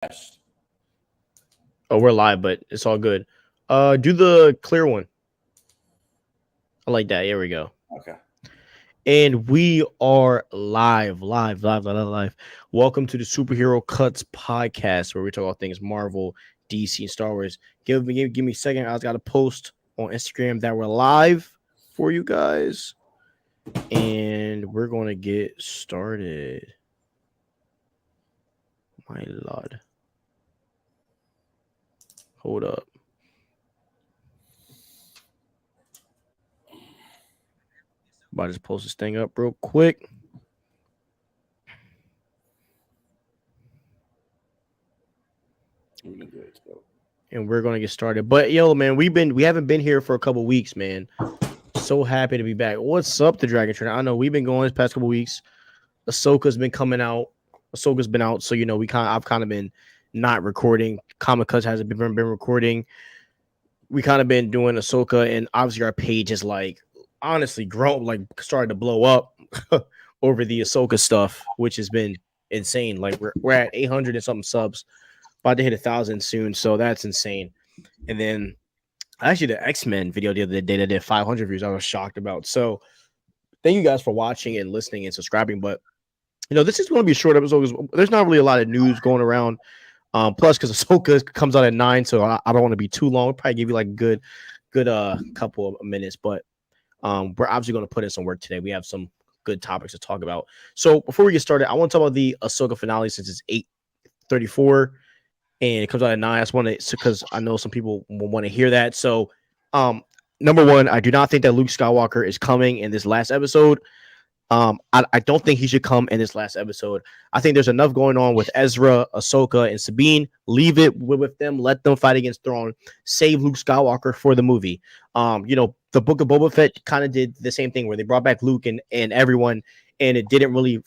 Yes. Oh, we're live, but it's all good. Do the clear one. I like that. Here we go. Okay. And we are live. Welcome to the Superherocuts podcast, where we talk about things Marvel, DC, and Star Wars. Give me a second. I got a post on Instagram that we're live for you guys, and we're gonna get started. My lord, hold up. About to just post this thing up real quick. And we're gonna get started. But yo, man, we haven't been here for a couple weeks, man. So happy to be back. What's up, the Dragon Trainer? I know we've been going this past couple weeks. Ahsoka's been coming out. Ahsoka's been out, so I've kind of been not recording. Comic Cuts hasn't been recording. We kind of been doing Ahsoka, and obviously our page is honestly grown, started to blow up over the Ahsoka stuff, which has been insane. Like we're at 800 and something subs, about to hit 1,000 soon, so that's insane. And then actually the X-Men video the other day that did 500 views, I was shocked about. So thank you guys for watching and listening and subscribing. But this is going to be a short episode because there's not really a lot of news going around. Plus, because Ahsoka comes out at 9, so I don't want to be too long. We'll probably give you like a good couple of minutes. But we're obviously going to put in some work today. We have some good topics to talk about. So before we get started, I want to talk about the Ahsoka finale since it's 8:34 and it comes out at 9. I just want to, because I know some people will want to hear that. So, number one, I do not think that Luke Skywalker is coming in this last episode. I don't think he should come in this last episode. I think there's enough going on with Ezra, Ahsoka, and Sabine. Leave it with them. Let them fight against Thrawn. Save Luke Skywalker for the movie. The Book of Boba Fett kind of did the same thing where they brought back Luke and everyone, and it didn't really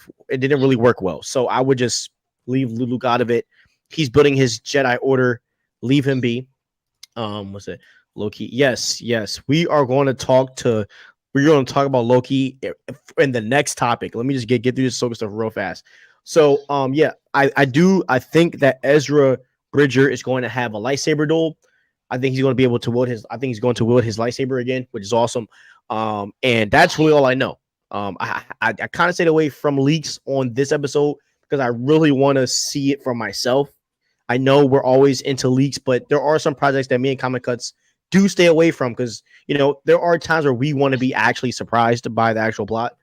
work well. So I would just leave Luke out of it. He's building his Jedi Order. Leave him be. What's it? Loki. Yes. We're going to talk about Loki in the next topic. Let me just get through this Ahsoka stuff real fast. So, I think that Ezra Bridger is going to have a lightsaber duel. I think he's going to be able to wield his lightsaber again, which is awesome. And that's really all I know. I kind of stayed away from leaks on this episode because I really want to see it for myself. I know we're always into leaks, but there are some projects that me and Comic Cuts do stay away from because there are times where we want to be actually surprised by the actual plot.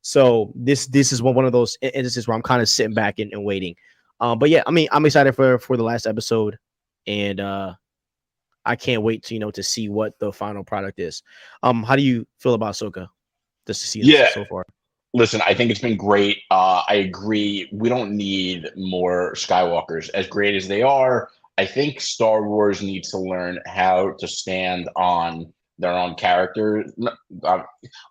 So this is one of those instances where I'm kind of sitting back and waiting. But yeah, I mean, I'm excited for the last episode, and I can't wait to see what the final product is. How do you feel about Ahsoka this season so far? Listen, I think it's been great. I agree. We don't need more Skywalkers. As great as they are, I think Star Wars needs to learn how to stand on their own characters,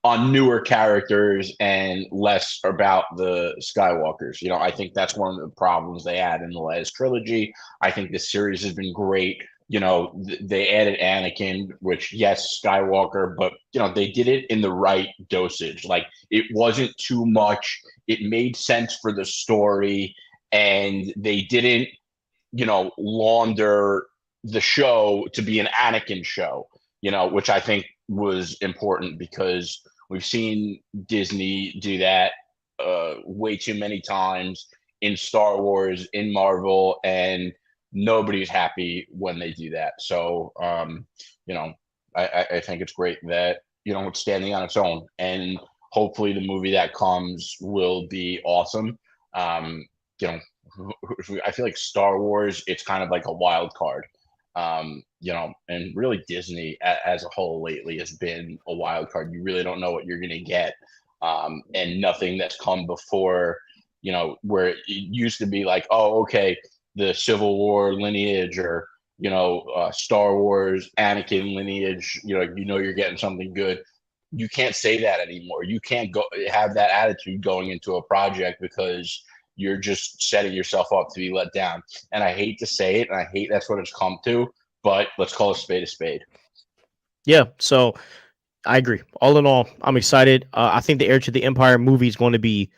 on newer characters, and less about the Skywalkers. I think that's one of the problems they had in the last trilogy. I think this series has been great. They added Anakin, which, yes, Skywalker, but, they did it in the right dosage. Like, it wasn't too much. It made sense for the story, and they didn't, launder the show to be an Anakin show, which I think was important because we've seen Disney do that way too many times in Star Wars, in Marvel, and nobody's happy when they do that. So, I think it's great that, it's standing on its own, and hopefully the movie that comes will be awesome. I feel like Star Wars, it's kind of like a wild card, and really Disney as a whole lately has been a wild card. You really don't know what you're going to get. And nothing that's come before, where it used to be like, oh, okay, the Civil War lineage or, Star Wars, Anakin lineage, you're getting something good. You can't say that anymore. You can't go have that attitude going into a project because you're just setting yourself up to be let down. And I hate to say it, and I hate that's what it's come to, but let's call a spade a spade. Yeah, so I agree. All in all, I'm excited. I think the Heir to the Empire movie is going to be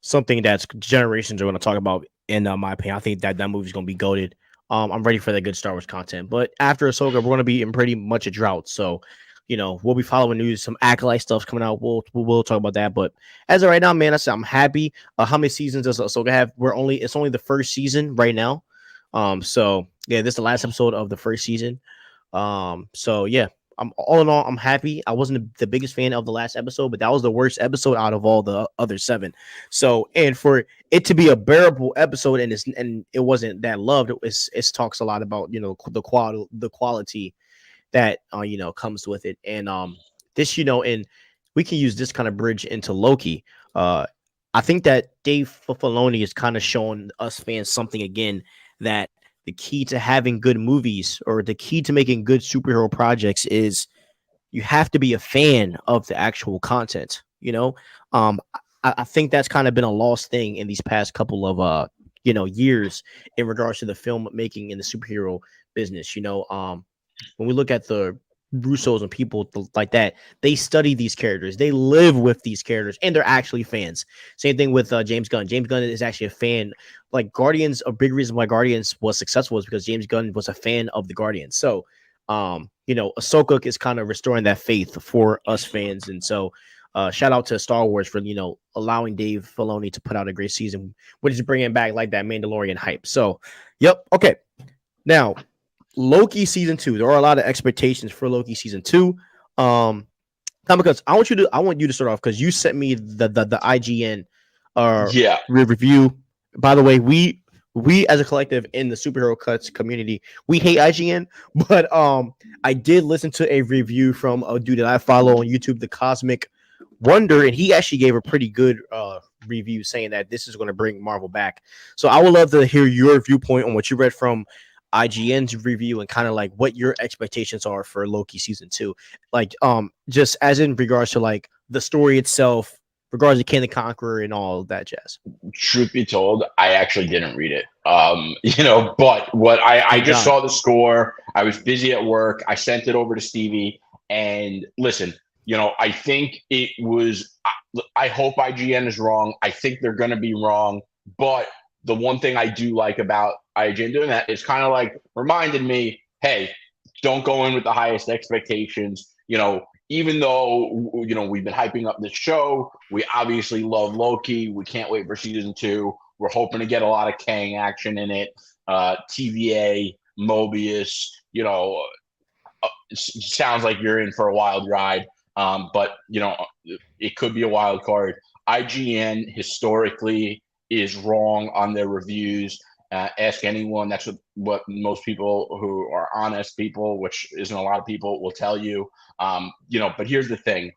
something that's generations are going to talk about in my opinion. I think that movie's gonna be goated. I'm ready for that good Star Wars content. But after Ahsoka, we're gonna be in pretty much a drought. So, we'll be following news. Some acolyte stuff's coming out. We'll talk about that. But as of right now, man, I said I'm happy. How many seasons does Ahsoka have? It's only the first season right now. So yeah, this is the last episode of the first season. So yeah, I'm all in all, I'm happy. I wasn't the biggest fan of the last episode, but that was the worst episode out of all the other 7. So, and for it to be a bearable episode and it wasn't that loved, it talks a lot about the quality that comes with it. And this and we can use this kind of bridge into Loki. I think that Dave Filoni is kind of showing us fans something again, that the key to having good movies or the key to making good superhero projects is you have to be a fan of the actual content. I think that's kind of been a lost thing in these past couple of years in regards to the film making in the superhero business. When we look at the Russos and people like that, they study these characters, they live with these characters, and they're actually fans. Same thing with James Gunn. James Gunn is actually a fan. Like Guardians, a big reason why Guardians was successful is because James Gunn was a fan of the Guardians. So, Ahsoka is kind of restoring that faith for us fans, and so shout out to Star Wars for allowing Dave Filoni to put out a great season, which is bringing back like that Mandalorian hype. So, yep, okay, now. Loki season 2. There are a lot of expectations for Loki season 2. Because I want you to start off because you sent me the IGN review. By the way, we as a collective in the Superherocuts community, we hate IGN, but I did listen to a review from a dude that I follow on YouTube, the Cosmic Wonder, and he actually gave a pretty good review saying that this is going to bring Marvel back. So I would love to hear your viewpoint on what you read from IGN's review and kind of like what your expectations are for Loki season 2, like just as in regards to like the story itself, regards to King the Conqueror and all of that jazz. Truth be told, I actually didn't read it. But what I just saw the score. I was busy at work. I sent it over to Stevie, and listen, I think it was. I hope IGN is wrong. I think they're going to be wrong, but the one thing I do like about IGN doing that is kind of like reminded me, hey, don't go in with the highest expectations. Even though, we've been hyping up this show, we obviously love Loki. We can't wait for season 2. We're hoping to get a lot of Kang action in it. TVA, Mobius, sounds like you're in for a wild ride. But, it could be a wild card. IGN historically is wrong on their reviews. Ask anyone. That's what most people who are honest people, which isn't a lot of people, will tell you. But here's the thing.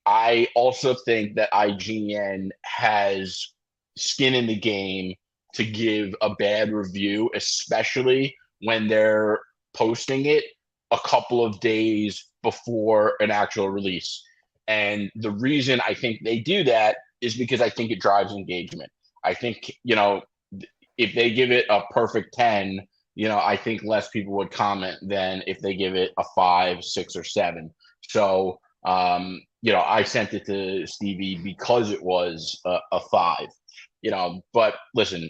I also think that IGN has skin in the game to give a bad review, especially when they're posting it a couple of days before an actual release. And the reason I think they do that is because I think it drives engagement. I think, if they give it a perfect 10, I think less people would comment than if they give it a 5, 6, or 7. So, I sent it to Stevie because it was a 5, but listen,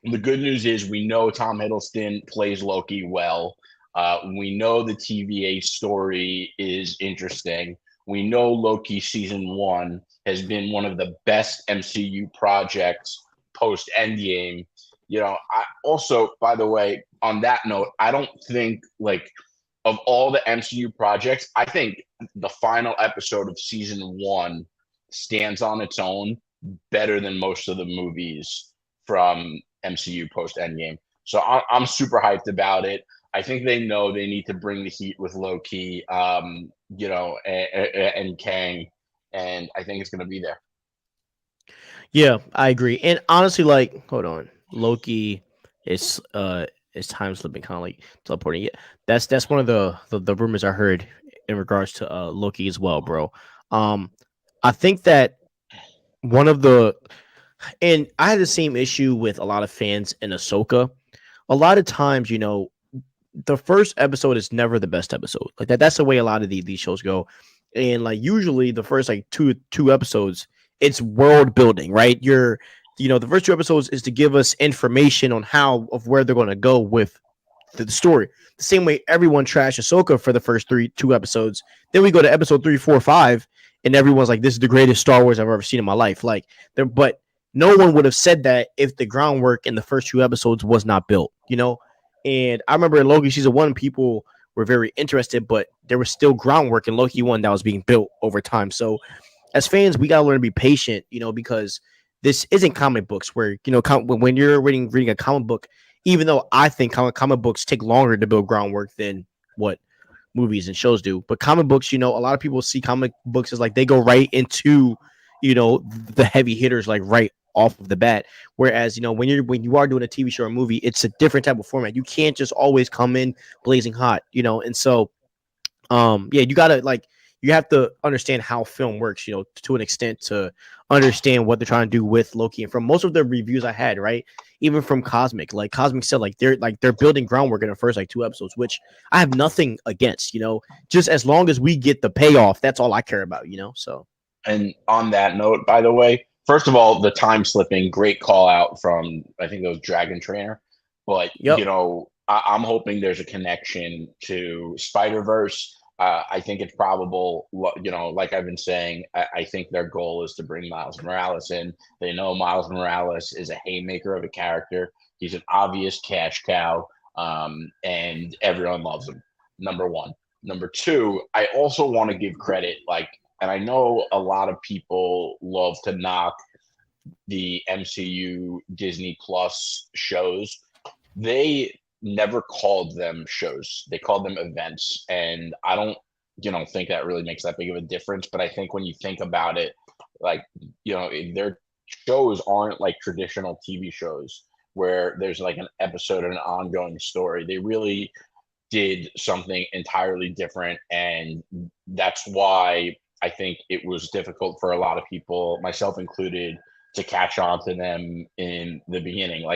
the good news is we know Tom Hiddleston plays Loki well. We know the TVA story is interesting. We know Loki season 1 has been one of the best MCU projects post Endgame. I also, by the way, on that note, I don't think of all the MCU projects, I think the final episode of season 1 stands on its own better than most of the movies from MCU post Endgame. So I'm super hyped about it. I think they know they need to bring the heat with Loki, and Kang, and I think it's going to be there. Yeah, I agree. And honestly, hold on, Loki is time slipping, kind of like teleporting. Yeah, that's one of the rumors I heard in regards to Loki as well, bro. I think that one of the and I had the same issue with a lot of fans in Ahsoka. A lot of times, the first episode is never the best episode. Like that. That's the way a lot of these shows go. And usually the first two episodes, it's world building, right? You're the first 2 episodes is to give us information on where they're going to go with the story. The same way everyone trashed Ahsoka for the first 2 episodes. Then we go to episode 3, 4, 5, and everyone's like, "This is the greatest Star Wars I've ever seen in my life." Like, but no one would have said that if the groundwork in the first 2 episodes was not built. And I remember in Loki season 1, people were very interested, but there was still groundwork in Loki 1 that was being built over time. So as fans, we gotta learn to be patient, because this isn't comic books where when you're reading a comic book. Even though I think comic books take longer to build groundwork than what movies and shows do, but comic books, a lot of people see comic books as like they go right into, the heavy hitters like right off of the bat. Whereas when you are doing a TV show or movie, it's a different type of format. You can't just always come in blazing hot, and so yeah, you have to understand how film works, to an extent, to understand what they're trying to do with Loki. And from most of the reviews I had, right, even from Cosmic said they're building groundwork in the first 2 episodes, which I have nothing against, just as long as we get the payoff, that's all I care about, so. And on that note, by the way, first of all, the time slipping, great call out from, I think it was Dragon Trainer, but Yep. I'm hoping there's a connection to Spider-Verse. I think it's probable, like I've been saying, I think their goal is to bring Miles Morales in. They know Miles Morales is a haymaker of a character. He's an obvious cash cow, and everyone loves him, number one. Number two, I also want to give credit, and I know a lot of people love to knock the MCU Disney Plus shows. They never called them shows. They called them events. And I don't, think that really makes that big of a difference. But I think when you think about it, their shows aren't like traditional TV shows where there's like an episode and an ongoing story. They really did something entirely different. And that's why I think it was difficult for a lot of people, myself included, to catch on to them in the beginning,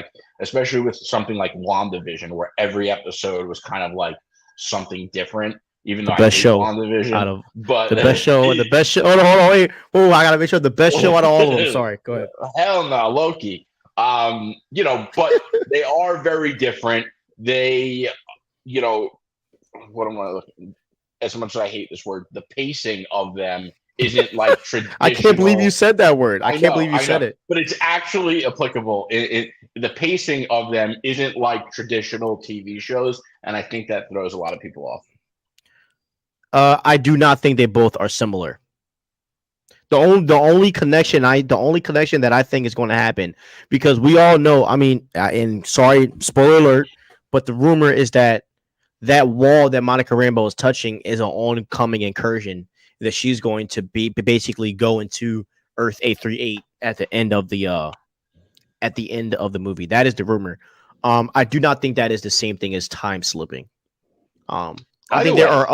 especially with something like WandaVision, where every episode was kind of like something different. Even though I hate WandaVision, but the best show. Hold on, wait. Oh, I gotta make sure the best show out of all of them. Sorry, go ahead. Hell no, Loki. But they are very different. They, what am I looking? As much as I hate this word, the pacing of them isn't like traditional. I can't believe you said that word. I can't believe you said it. But it's actually applicable. The pacing of them isn't like traditional TV shows, and I think that throws a lot of people off. I do not think they both are similar. The only connection that I think is going to happen, because we all know, I mean, and sorry, spoiler alert, but the rumor is that wall that Monica Rambeau is touching is an oncoming incursion that she's going to basically go into Earth 838 at the end of the movie. That is the rumor. I do not think that is the same thing as time slipping. I think there are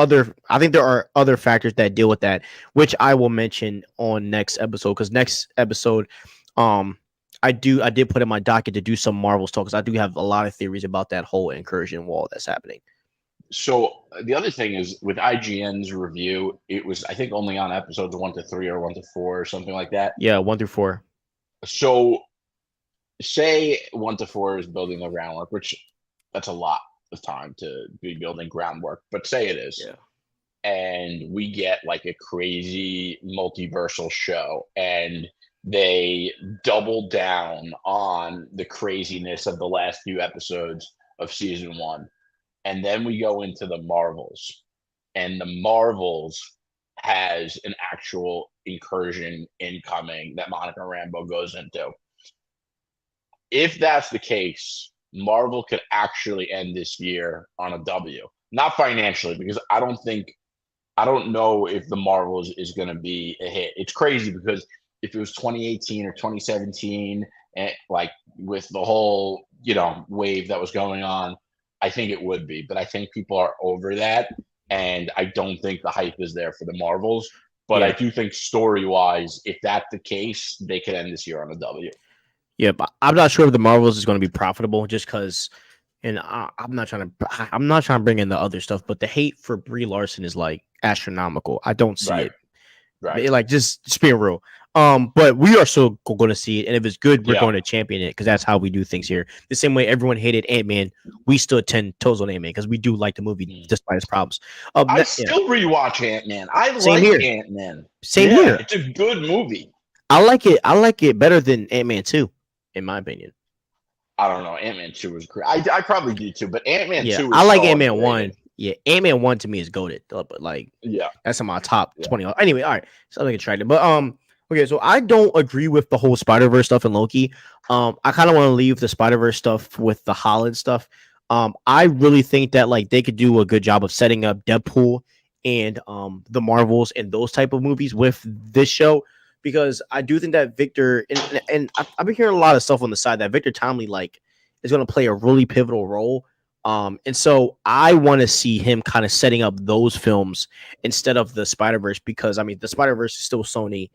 other factors that deal with that, which I will mention on next episode. Because next episode, I did put in my docket to do some Marvel stuff, because I do have a lot of theories about that whole incursion wall that's happening. So the other thing is, with IGN's review, it was, I think, only on episodes 1 to 3 or 1 to 4 or something like that. Yeah, 1 through 4. So say 1 to 4 is building the groundwork, which that's a lot of time to be building groundwork, but say it is. Yeah. And we get like a crazy multiversal show, and they double down on the craziness of the last few episodes of season 1. And then we go into the Marvels, and the Marvels has an actual incursion incoming that Monica Rambeau goes into. If that's the case, Marvel could actually end this year on a W. Not financially, because I don't know if the Marvels is going to be a hit. It's crazy, because if it was 2018 or 2017, and like with the whole, wave that was going on, I think it would be, but I think people are over that, and I don't think the hype is there for the Marvels. But yeah. I do think story-wise, if that's the case, they could end this year on a W. Yeah, but I'm not sure if the Marvels is going to be profitable, just because, and I'm not trying to bring in the other stuff, but the hate for Brie Larson is like astronomical. I don't see it Right. Like just being real. But we are still going to see it, and if it's good, we're Yeah. going to champion it because that's how we do things here. The same way everyone hated Ant-Man, we stood 10 toes on Ant-Man because we do like the movie Mm. despite its problems. I Yeah, still rewatch Ant-Man. I same like here. Ant-Man. Same Yeah, here. it's a good movie. I like it. I like it better than Ant-Man 2, in my opinion. I don't know. Ant-Man 2 was great. I probably do too, but Ant-Man Yeah, 2 I is like so Ant-Man underrated. 1. Yeah, Ant-Man 1 to me is goated, but like Yeah. that's in my top Yeah. 20. Anyway, all right. Something excited. But okay, so I don't agree with the whole Spider-Verse stuff in Loki. I kind of want to leave the Spider-Verse stuff with the Holland stuff. I really think that like they could do a good job of setting up Deadpool and the Marvels and those type of movies with this show because I do think that Victor and I've been hearing a lot of stuff on the side that Victor Tomley like is going to play a really pivotal role. And so I want to see him kind of setting up those films instead of the Spider-Verse because I mean the Spider-Verse is still Sony.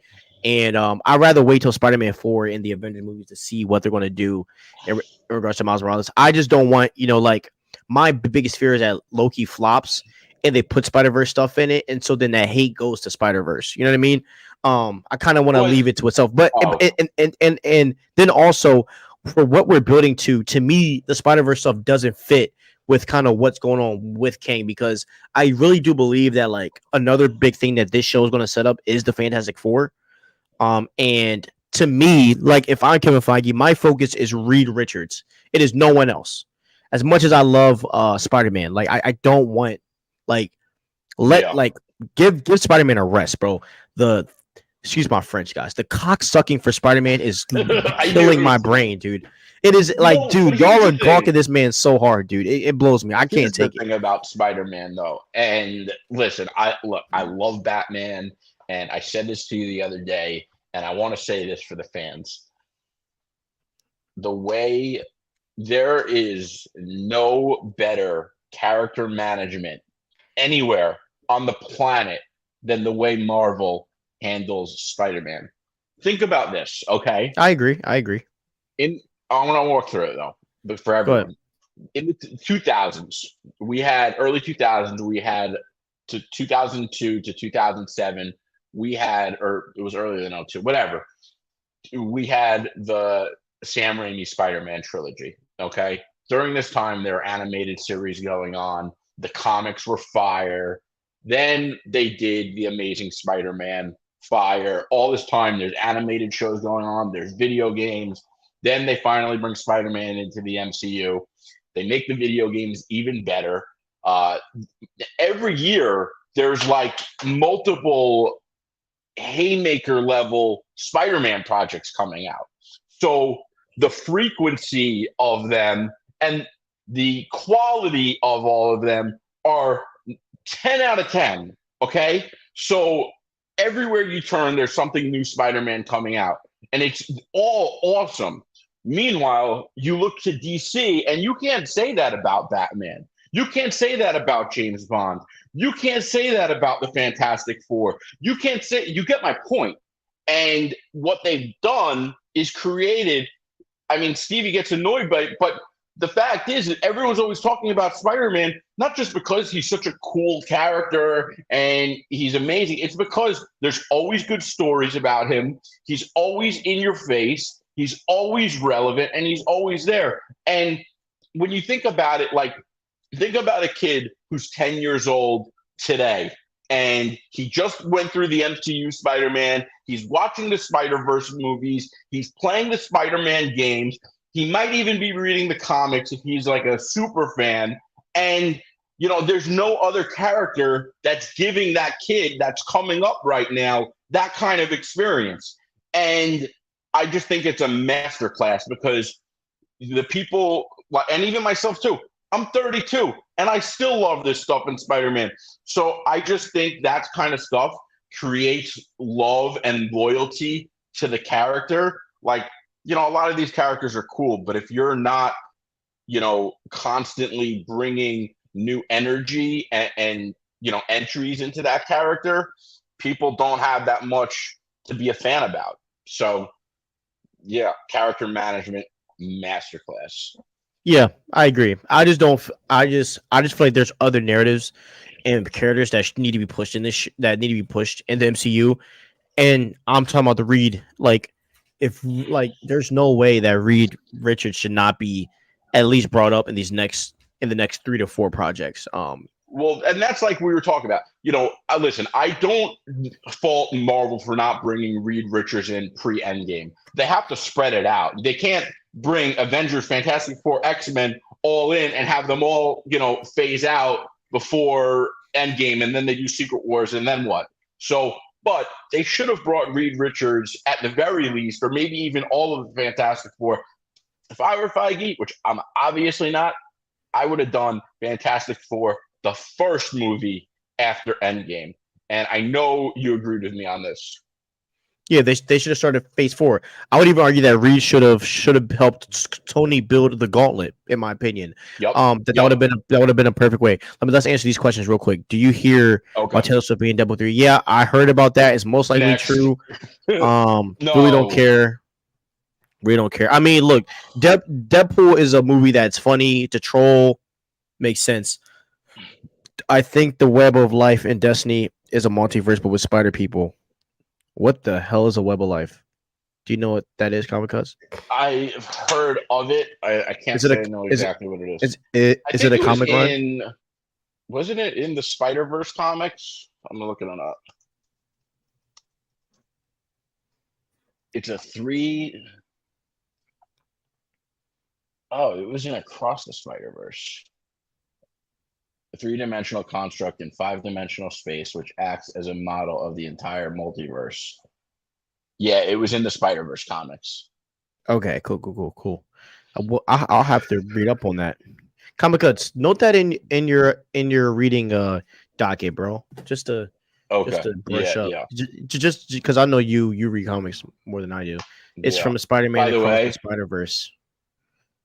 And I'd rather wait till Spider-Man 4 in the Avengers movies to see what they're going to do in regards to Miles Morales. I just don't want, like my biggest fear is that Loki flops and they put Spider-Verse stuff in it. And so then that hate goes to Spider-Verse. You know what I mean? I kind of want to But leave it to itself. But oh, and then also for what we're building to me, the Spider-Verse stuff doesn't fit with kind of what's going on with Kang because I really do believe that like another big thing that this show is going to set up is the Fantastic Four. And to me, like if I'm Kevin Feige, my focus is Reed Richards. It is no one else. As much as I love Spider-Man, like I don't want like yeah. like give Spider-Man a rest, bro. The excuse my French, guys. The cock sucking for Spider-Man is I knew killing it was my coming. brain, dude. It is like, No, but dude, here's y'all are the thing. gawking this man so hard, dude. It blows me. I can't Here's the take it. thing about Spider-Man though. And listen, I love Batman, and I said this to you the other day, and I want to say this for the fans. The way there is no better character management anywhere on the planet than the way Marvel handles Spider-Man. Think about this, okay? I agree. I agree. In I want to walk through it though, but for Go ahead. everyone. In the 2000s, we had early 2000s, we had to 2002 to 2007, we had, or it was earlier than 02, whatever. We had the Sam Raimi Spider-Man trilogy. Okay. During this time, there were animated series going on. The comics were fire. Then they did the Amazing Spider-Man fire. All this time, there's animated shows going on. There's video games. Then they finally bring Spider-Man into the MCU. They make the video games even better. Uh, every year, there's like multiple haymaker level Spider-Man projects coming out. So the frequency of them and the quality of all of them are 10 out of 10. Okay. So everywhere you turn, there's something new Spider-Man coming out, and it's all awesome. Meanwhile, you look to DC, and you can't say that about Batman. You can't say that about James Bond. You can't say that about the Fantastic Four. You can't say, you get my point. And what they've done is created, I mean, Stevie gets annoyed by it, but the fact is that everyone's always talking about Spider-Man, not just because he's such a cool character and he's amazing. It's because there's always good stories about him. He's always in your face. He's always relevant, and he's always there. And when you think about it, like, think about a kid who's 10 years old today, and he just went through the MCU Spider-Man. He's watching the Spider-Verse movies. He's playing the Spider-Man games. He might even be reading the comics if he's like a super fan. And, there's no other character that's giving that kid that's coming up right now that kind of experience. And I just think it's a masterclass because the people, and even myself too, I'm 32 and I still love this stuff in Spider-Man. So I just think that kind of stuff creates love and loyalty to the character. Like, a lot of these characters are cool, but if you're not, constantly bringing new energy and entries into that character, people don't have that much to be a fan about. So, yeah, character management masterclass. Yeah, I agree. I just don't. I just feel like there's other narratives and characters that need to be pushed in that need to be pushed in the MCU. And I'm talking about the Reed. Like, if like, there's no way that Reed Richards should not be at least brought up in the next 3 to 4 projects. Well, and that's like we were talking about. Listen, I don't fault Marvel for not bringing Reed Richards in pre-Endgame. They have to spread it out. They can't bring Avengers, Fantastic Four, X-Men all in and have them all, phase out before Endgame, and then they do Secret Wars, and then what? So, but they should have brought Reed Richards at the very least, or maybe even all of the Fantastic Four. If I were Feige, which I'm obviously not, I would have done Fantastic Four, the first movie after Endgame. And I know you agreed with me on this. Yeah, they should have started Phase 4. I would even argue that Reed should have helped Tony build the gauntlet, in my opinion. Yep. That would have been a perfect way. Let's answer these questions real quick. Do you hear about Taylor Swift being Deadpool 3? Yeah, I heard about that. It's most likely true. No. Really don't care. We don't care. I mean, look, Deadpool is a movie that's funny to troll. Makes sense. I think the Web of Life in Destiny is a multiverse, but with spider people. What the hell is a Web of Life? Do you know what that is, Comic Cuts? I've heard of it. I can't say I know exactly what it is. Is it a comic run? Wasn't it in the Spider-Verse comics? I'm looking it up. It's a 3. Oh, it was in Across the Spider-Verse. A 3-dimensional construct in 5-dimensional space, which acts as a model of the entire multiverse. Yeah, it was in the Spider-Verse comics. Okay, cool. I'll have to read up on that. Comic Cuts. Note that in your reading docket, bro. Just to brush up. Yeah. Just because I know you read comics more than I do. It's from Spider-Man Across the Spider-Verse.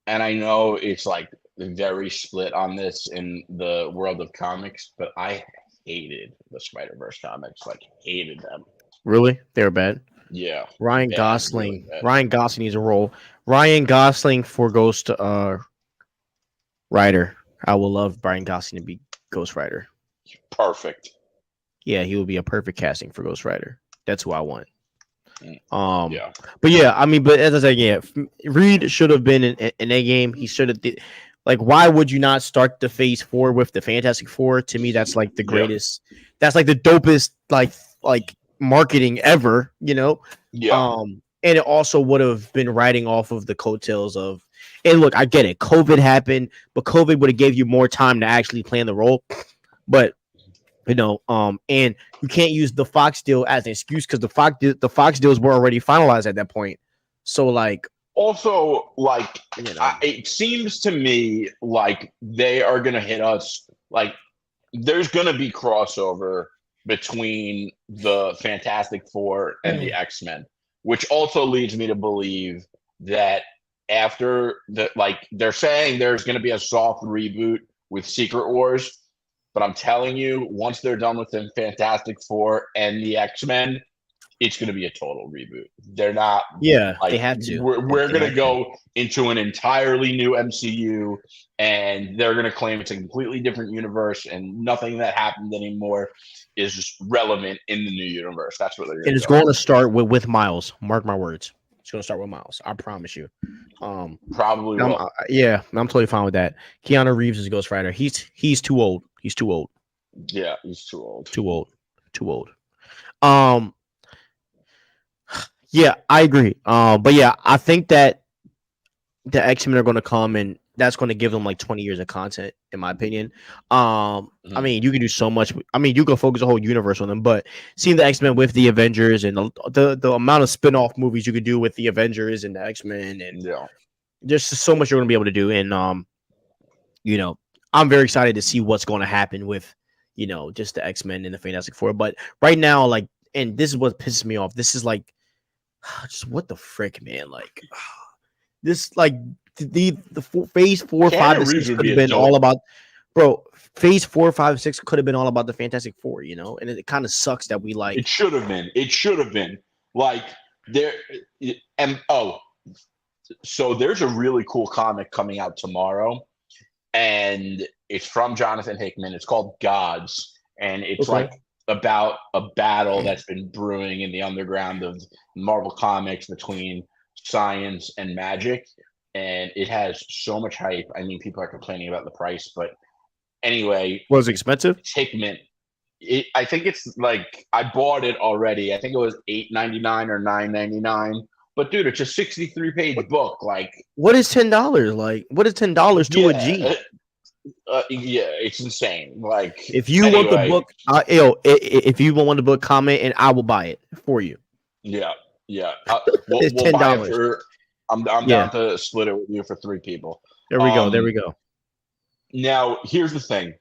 And I know it's like very split on this in the world of comics, but I hated the Spider-Verse comics. Like, hated them. Really? They were bad? Yeah. Ryan Gosling. Really Ryan Gosling needs a role. Ryan Gosling for Ghost Rider. I will love Ryan Gosling to be Ghost Rider. Perfect. Yeah, he will be a perfect casting for Ghost Rider. That's who I want. Yeah. But yeah, I mean, but as I said, yeah, Reed should have been in a game. He should have like, why would you not start the Phase 4 with the Fantastic Four? To me, that's like the greatest. Yeah. That's like the dopest like marketing ever, Yeah. And it also would have been riding off of the coattails of. And look, I get it. COVID happened, but COVID would have gave you more time to actually plan the role. But and you can't use the Fox deal as an excuse because the Fox deals were already finalized at that point. So like, also like, it seems to me like they are gonna hit us. Like, there's gonna be crossover between the Fantastic Four and the X-Men, which also leads me to believe that after they're saying there's gonna be a soft reboot with Secret Wars. But I'm telling you, once they're done with the Fantastic Four and the X-Men, it's going to be a total reboot. They're not. Yeah, they have to. We're going to go into an entirely new MCU, and they're going to claim it's a completely different universe, and nothing that happened anymore is just relevant in the new universe. That's what they're going to do. And it's going to start with Miles. Mark my words. It's going to start with Miles. I promise you. Probably will. I'm totally fine with that. Keanu Reeves is Ghost Rider. He's too old. He's too old. Yeah, he's too old. Too old. Yeah, I agree. But yeah, I think that the X-Men are going to come and that's going to give them like 20 years of content, in my opinion. I mean, you can do so much. I mean, you can focus a whole universe on them, but seeing the X-Men with the Avengers and the amount of spin-off movies you could do with the Avengers and the X-Men, and there's so much you're going to be able to do. And I'm very excited to see what's going to happen with, just the X-Men and the Fantastic Four. But right now, like, and this is what pisses me off. This is like, just what the frick, man? Like, this, like, the Phase 4, 5, and 6 could have been all about, bro. Phase 4, 5, 6 could have been all about the Fantastic Four, and it kind of sucks that we like. It should have been. It should have been like there. And so there's a really cool comic coming out tomorrow, and It's from Jonathan Hickman. It's called Gods, and it's Okay. like about a battle that's been brewing in the underground of Marvel Comics between science and magic. And it has so much hype. I mean, people are complaining about the price, but anyway, Was it expensive? it's Hickman. I think it's like I bought it already. I think it was $8.99 or $9.99. But dude, it's a 63-page book. Like, What is $10? Like, what is $10 to a yeah, G? yeah, it's insane. Like, If you want the anyway, book, if you want the book, comment and I will buy it for you. yeah, yeah. We'll It's we'll ten buy it dollars. for. I'm Yeah, down to split it with you for three people. there we go. There we Um, go. Now here's the thing.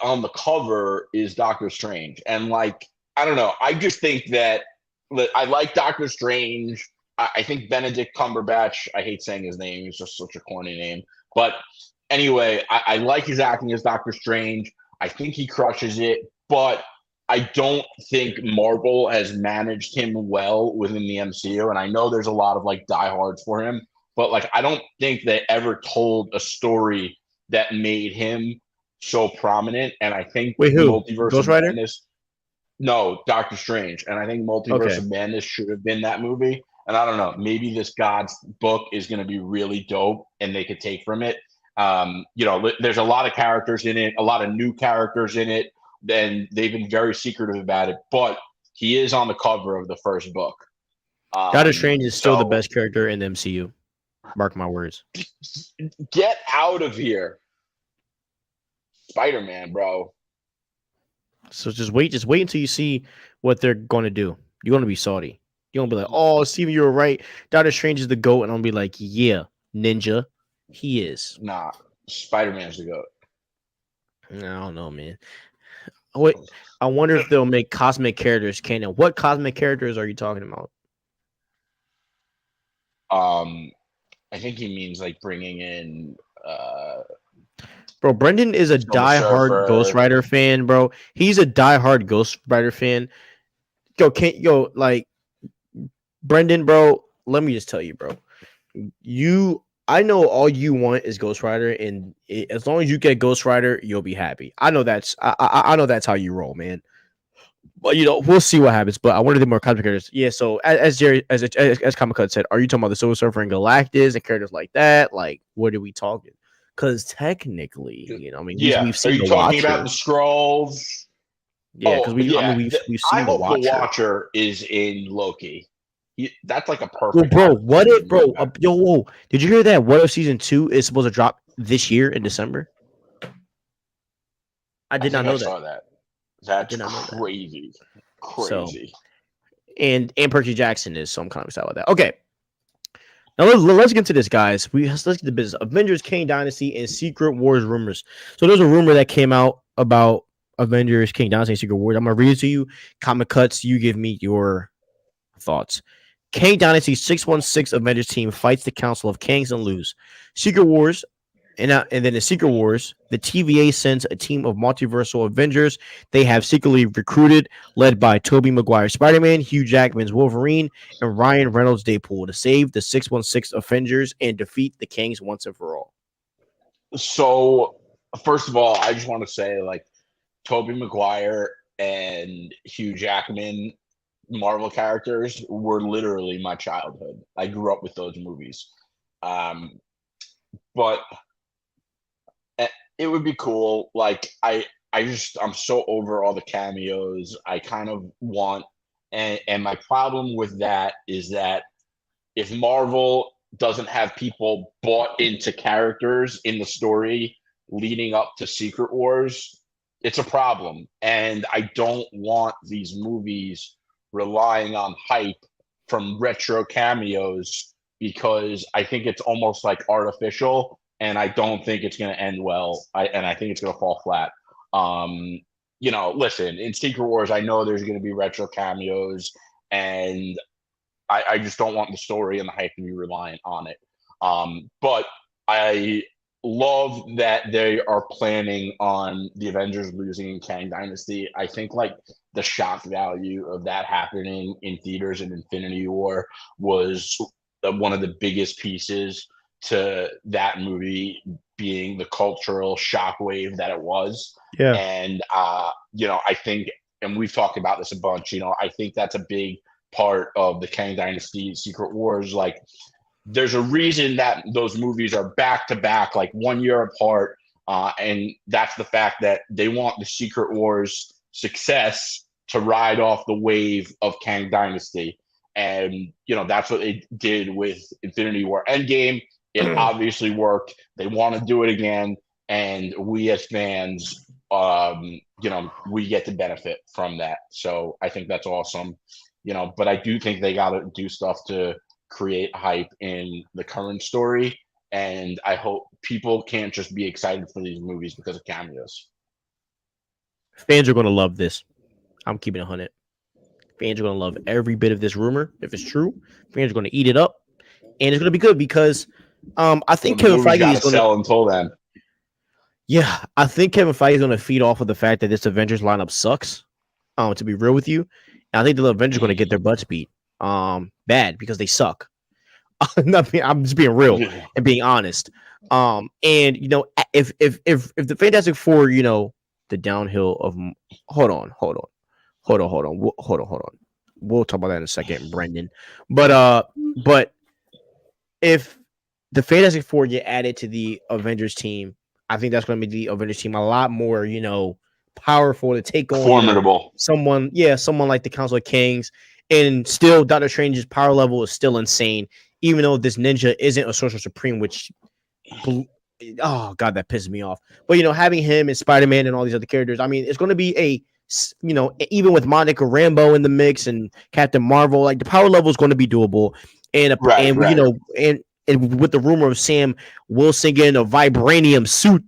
On the cover is Doctor Strange, and like I don't know, I just think that I like Doctor Strange. I think Benedict Cumberbatch. I hate saying his name; he's just such a corny name. But anyway, I like his acting as Doctor Strange. I think he crushes it, but I don't think Marvel has managed him well within the MCU. And I know there's a lot of like diehards for him, but like I don't think they ever told a story that made him so prominent. And I think Wait, who? Multiverse Ghost of Rider? Madness, no, Doctor Strange. And I think Multiverse Okay. of Madness should have been that movie. And I don't know, maybe this God's book is going to be really dope and they could take from it. There's a lot of characters in it, a lot of new characters in it. Then they've been very secretive about it, but he is on the cover of the first book. Doctor Strange is still the So best character in the MCU. Mark my words. get out of here, Spider-Man, bro. So just wait until you see what they're going to do. You're going to be salty. You're going to be like, oh, Steven, you were right. Doctor Strange is the GOAT. And I'm going to be like, yeah, ninja. He is. Nah, Spider-Man's the goat. I don't know, man. Wait, I wonder if they'll make cosmic characters canon. What cosmic characters are you talking about? Um, I think he means like bringing in Bro, Brendan is a Silver diehard Ghost Surfer. Rider fan, bro. He's a diehard Ghost Rider fan. Like Brendan, bro. Let me just tell you, bro. I know all you want is Ghost Rider, and as long as you get Ghost Rider, you'll be happy. I know that's how you roll, man. But we'll see what happens. But I wanted to do more cosmic characters. Yeah. So as Jerry as Comic Cut said, are you talking about the Silver Surfer and Galactus and characters like that? Like, what are we talking? Because technically, I mean, Yeah, we've are seen you the talking about Watcher. the scrolls? Yeah, because Oh yeah, we've I seen the hope the Watcher. Watcher is in Loki. That's like a Well, perfect bro, what opportunity if, to bro? bring back. Whoa, did you hear that? What if season 2 is supposed to drop this year in December? I I did not think I know that. saw that. I That's did not know that. crazy, So, crazy. and Percy Jackson is, so I'm kind of excited about that. Okay, now let's get into this, guys. Let's get to business. Avengers, Kang Dynasty, and Secret Wars rumors. So there's a rumor that came out about Avengers, King Dynasty, and Secret Wars. I'm gonna read it to you. Comic Cuts. You give me your thoughts. Kang Dynasty 616 Avengers team fights the Council of Kangs and lose. Secret Wars. And then in Secret Wars, the TVA sends a team of multiversal Avengers. They have secretly recruited, led by Tobey Maguire Spider-Man, Hugh Jackman's Wolverine, and Ryan Reynolds Deadpool to save the 616 Avengers and defeat the Kangs once and for all. So first of all, I just want to say like Tobey Maguire and Hugh Jackman Marvel characters were literally my childhood. I grew up with those movies. Um, but it would be cool. Like I'm so over all the cameos. I kind of want, and my problem with that is that if Marvel doesn't have people bought into characters in the story leading up to Secret Wars, it's a problem. And I don't want these movies relying on hype from retro cameos because I think it's almost like artificial and I don't think it's going to end well. I think it's going to fall flat. Listen, in Secret Wars, I know there's going to be retro cameos and I just don't want the story and the hype to be reliant on it. But I love that they are planning on the Avengers losing in Kang Dynasty. I think like the shock value of that happening in theaters in Infinity War was one of the biggest pieces to that movie being the cultural shockwave that it was. Yeah. And I think, and we've talked about this a bunch, I think that's a big part of the Kang Dynasty Secret Wars. Like, there's a reason that those movies are back to back, like 1 year apart. And that's the fact that they want the Secret Wars success to ride off the wave of Kang Dynasty. And, that's what they did with Infinity War Endgame. It obviously worked. They want to do it again. And we as fans, we get to benefit from that. So I think that's awesome. But I do think they got to do stuff to create hype in the current story. And I hope people can't just be excited for these movies because of cameos. Fans are going to love this. I'm keeping it 100. Fans are going to love every bit of this rumor. If it's true, fans are going to eat it up. And it's going to be good because I think Kevin Feige is going to sell until then. Yeah, I think Kevin Feige is going to feed off of the fact that this Avengers lineup sucks. To be real with you, and I think the Avengers are going to get their butts beat. Bad because they suck. I'm just being real and being honest. And if the Fantastic Four, the downhill of hold on. We'll talk about that in a second, Brendan. But if the Fantastic Four get added to the Avengers team, I think that's going to make the Avengers team a lot more, powerful to take on formidable someone like the Council of Kings. And still, Doctor Strange's power level is still insane, even though this ninja isn't a Sorcerer Supreme, which, oh god, that pisses me off. But having him and Spider-Man and all these other characters, I mean, it's going to be even with Monica Rambeau in the mix and Captain Marvel, like the power level is going to be doable. And with the rumor of Sam Wilson getting a vibranium suit,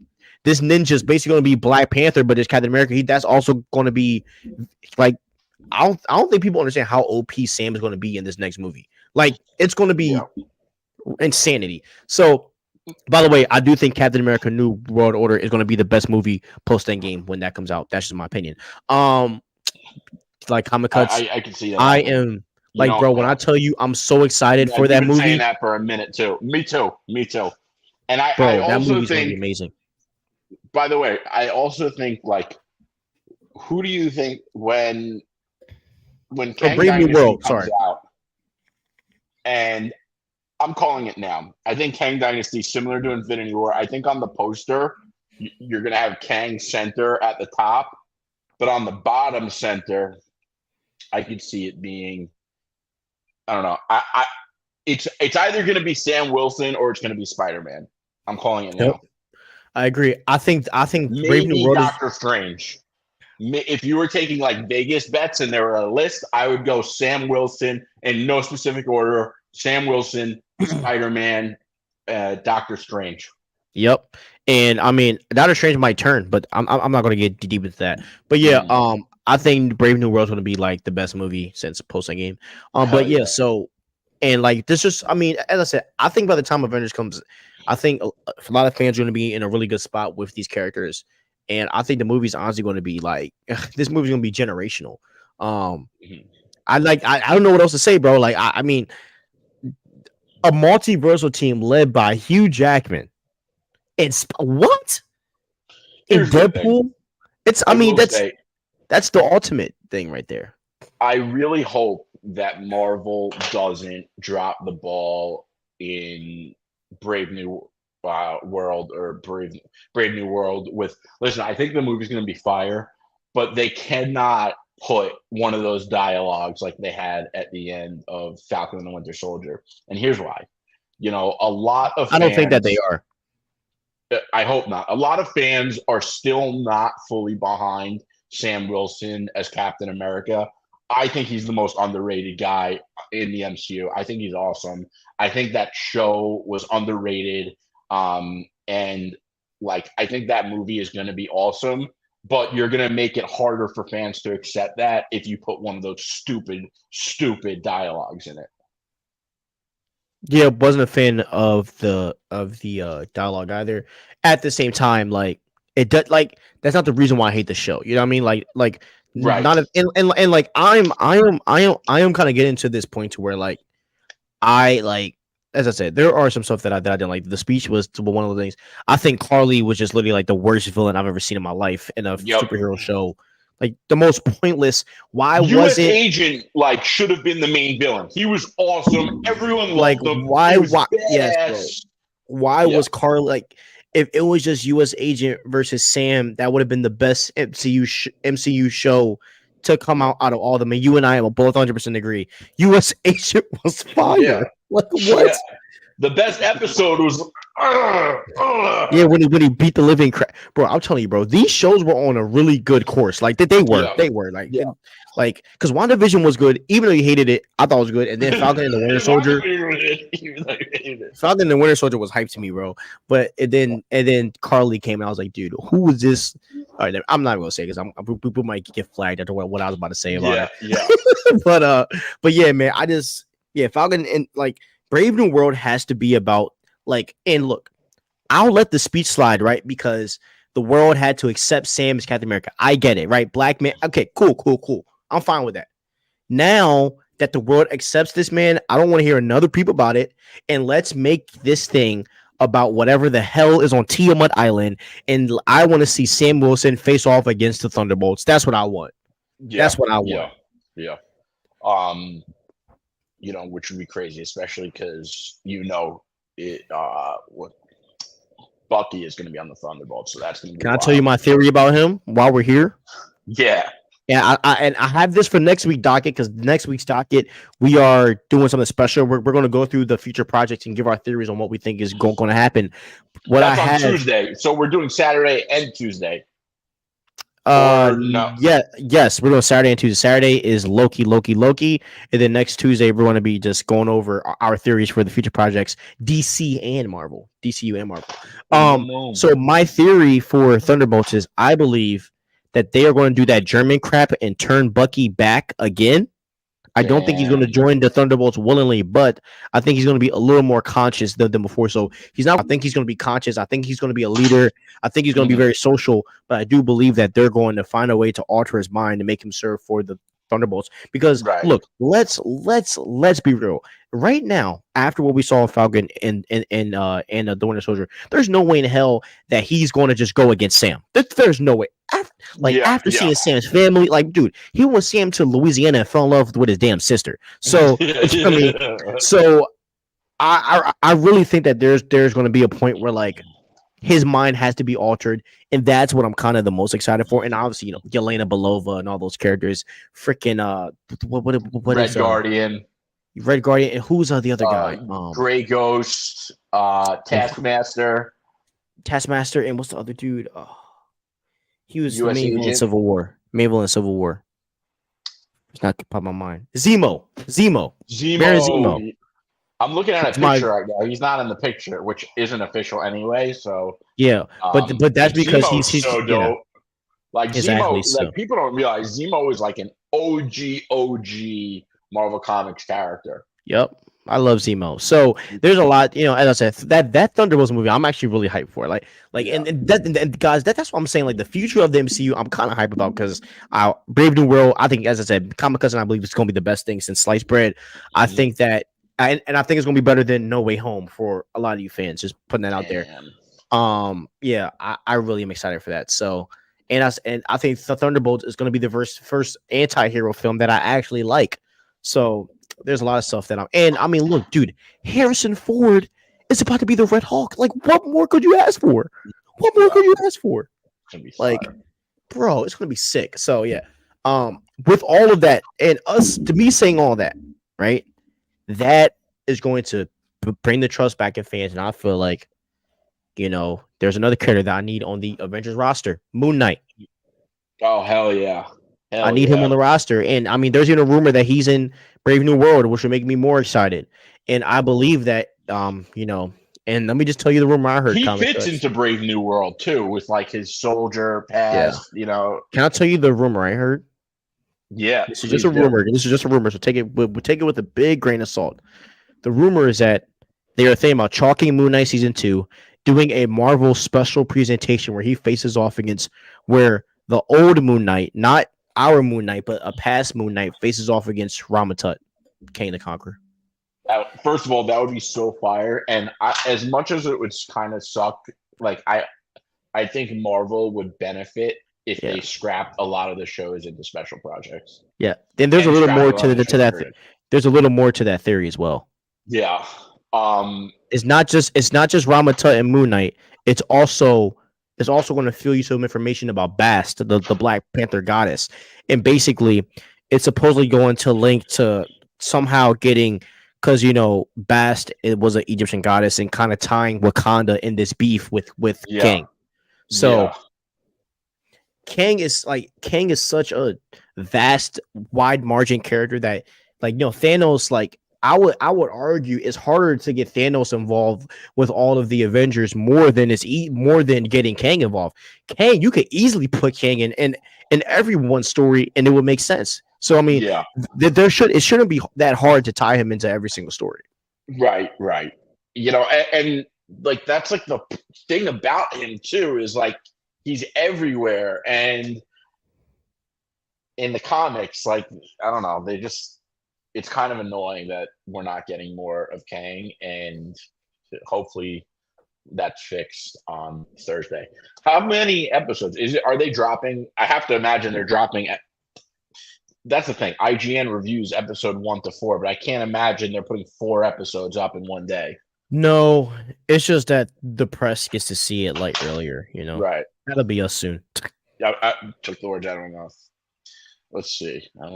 this ninja is basically going to be Black Panther, but it's Captain America. That's also going to be like, I don't think people understand how OP Sam is going to be in this next movie. Like, it's going to be insanity. So, by the way, I do think Captain America: New World Order is going to be the best movie post Endgame when that comes out. That's just my opinion. Like comic cuts, I can see that. I am like, bro, when I tell you I'm so excited for that movie. Saying that for a minute too. Me too. And I that also movie's think, gonna be amazing. By the way, I also think, like, who do you think when Kang Dynasty comes out? And I'm calling it now. I think Kang Dynasty, similar to Infinity War. I think on the poster, you're going to have Kang center at the top, but on the bottom center, I could see it being, I don't know. It's either going to be Sam Wilson or it's going to be Spider-Man. I'm calling it now. Yep. I agree. I think maybe Doctor Strange. If you were taking like Vegas bets and there were a list, I would go Sam Wilson in no specific order. Sam Wilson, Spider-Man, Doctor Strange. Yep. And I mean, Doctor Strange might turn, but I'm not going to get deep into that. But yeah, I think Brave New World is going to be like the best movie since post Endgame. But yeah, so and like this is, I mean, as I said, I think by the time Avengers comes, I think a lot of fans are going to be in a really good spot with these characters. And I think the movie's honestly going to be like, this movie's going to be generational. I don't know what else to say, bro. Like, I mean, a multiversal team led by Hugh Jackman. It's what? In Deadpool? It's, I mean, that's the ultimate thing right there. I really hope that Marvel doesn't drop the ball in Brave New World or Brave New World with, listen, I think the movie's going to be fire, but they cannot put one of those dialogues like they had at the end of Falcon and the Winter Soldier. And here's why. A lot of fans, I don't think that they are. I hope not. A lot of fans are still not fully behind Sam Wilson as Captain America. I think he's the most underrated guy in the MCU. I think he's awesome. I think that show was underrated. And like, I think that movie is going to be awesome, but you're going to make it harder for fans to accept that if you put one of those stupid dialogues in it. Yeah, wasn't a fan of the dialogue either. At the same time, like it does, like that's not the reason why I hate the show. You know what I mean? Like right. Not and like I am kind of getting to this point to where like I like as I said, there are some stuff that I didn't like. The speech was one of the things. I think Carly was just literally like the worst villain I've ever seen in my life in a Yep. superhero show. Like the most pointless. Why U.S. wasn't Agent like should have been the main villain. He was awesome. Everyone like loved him. why He was yes, bro. badass. Why Yeah. was Carly like if it was just U.S. Agent versus Sam, that would have been the best MCU show to come out of all of them. And you and I will both 100% agree. U.S. Agent was fire. Yeah. Like what? Yeah. The best episode was Yeah, when he beat the living crap, bro. I'm telling you, bro. These shows were on a really good course. Like they were like because WandaVision was good, even though you hated it. I thought it was good, and then Falcon and the Winter Soldier. Falcon and the Winter Soldier was hyped to me, bro. But and then Carly came, and I was like, dude, who is this? All right, I'm not gonna say because people might get flagged after what I was about to say about it. Yeah. but yeah, man, Falcon and like Brave New World has to be about like, and look, I'll let the speech slide, right? Because the world had to accept Sam as Captain America. I get it, right? Black man. Okay, cool. I'm fine with that. Now that the world accepts this man, I don't want to hear another peep about it. And let's make this thing about whatever the hell is on Tiamat Island. And I want to see Sam Wilson face off against the Thunderbolts. That's what I want. Yeah. That's what I want. Yeah. Which would be crazy, especially because what Bucky is going to be on the Thunderbolts, so that's going to be. Can I tell you my theory about him while we're here? Yeah. Yeah, I have this for next week docket because next week's docket we are doing something special. We're going to go through the future projects and give our theories on what we think is going to happen. That's on Tuesday, so we're doing Saturday and Tuesday. No. Yes, we're doing Saturday and Tuesday. Saturday is Loki, and then next Tuesday we're going to be just going over our theories for the future projects, DCU and Marvel. So my theory for Thunderbolts is I believe that they are going to do that German crap and turn Bucky back again. I don't think he's going to join the Thunderbolts willingly, but I think he's going to be a little more conscious than before. So he's not. I think he's going to be conscious. I think he's going to be a leader. I think he's going to be very social. But I do believe that they're going to find a way to alter his mind and make him serve for the Thunderbolts. Because look, let's be real. Right now, after what we saw of Falcon and the Winter Soldier, there's no way in hell that he's going to just go against Sam. There's no way. After seeing Sam's family, like, dude, he went Sam to Louisiana and fell in love with his damn sister. So I mean, I really think that there's going to be a point where like his mind has to be altered, and that's what I'm kind of the most excited for. And obviously, Yelena Belova and all those characters, freaking what Red Guardian. Red Guardian, and who's the other guy? Gray Ghost, Taskmaster, and what's the other dude? He was Mavel in Civil War. It's not pop my mind. Zemo. I'm looking at a picture right now. He's not in the picture, which isn't official anyway. So yeah, but that's because he's so dope. Like exactly, Zemo, like people don't realize Zemo is like an OG Marvel Comics character. Yep. I love Zemo. So there's a lot, as I said, that Thunderbolts movie, I'm actually really hyped for. And guys, that's what I'm saying. Like the future of the MCU, I'm kind of hyped about because Brave New World, I think, as I said, Comic Cousin, I believe it's going to be the best thing since sliced bread. I think that, and I think it's going to be better than No Way Home for a lot of you fans. Just putting that out there. Yeah, I really am excited for that. So, and I think the Thunderbolts is going to be the first anti-hero film that I actually like. So there's a lot of stuff that I mean, look, dude, Harrison Ford is about to be the Red Hulk. Like, what more could you ask for? Like, bro, it's gonna be sick. So yeah, with all of that and to me saying all that, right, that is going to bring the trust back in fans, and I feel like, there's another character that I need on the Avengers roster, Moon Knight. Oh hell yeah. I need him on the roster. And I mean, there's even a rumor that he's in Brave New World, which would make me more excited. And I believe that, and let me just tell you the rumor I heard. He fits into Brave New World too, with like his soldier past, Can I tell you the rumor I heard? Yeah. This is just a rumor. So take it with a big grain of salt. The rumor is that they are thinking about chalking Moon Knight season 2, doing a Marvel special presentation where he faces off against where the old Moon Knight, not our Moon Knight, but a past Moon Knight, faces off against Ramatut, Kang the Conqueror. First of all, that would be so fire. And as much as it would kind of suck, like I think Marvel would benefit if Yeah, they scrapped a lot of the shows into special projects yeah. Then there's a and little scrapped more a lot of the to shows that. for it. There's a little more to that theory as well. Yeah. It's not just Ramatut and Moon Knight. It's also going to fill you some information about Bast, the Black Panther goddess, and basically, it's supposedly going to link to somehow getting because Bast it was an Egyptian goddess and kind of tying Wakanda in this beef with Yeah. King. So Yeah. Kang is such a vast, wide margin character that Thanos I would argue it's harder to get Thanos involved with all of the Avengers more than getting Kang involved. Kang, you could easily put Kang in everyone's story and it would make sense. So I mean, Yeah. it shouldn't be that hard to tie him into every single story. Right. And like that's like the thing about him too is like he's everywhere. And in the comics, like I don't know, it's kind of annoying that we're not getting more of Kang, and hopefully that's fixed on Thursday. How many episodes is it? Are they dropping? I have to imagine they're dropping. That's the thing. IGN reviews episode 1 to 4, but I can't imagine they're putting 4 episodes up in one day. No, it's just that the press gets to see it like earlier. Right. That'll be us soon. I took the words out of my mouth. Let's see how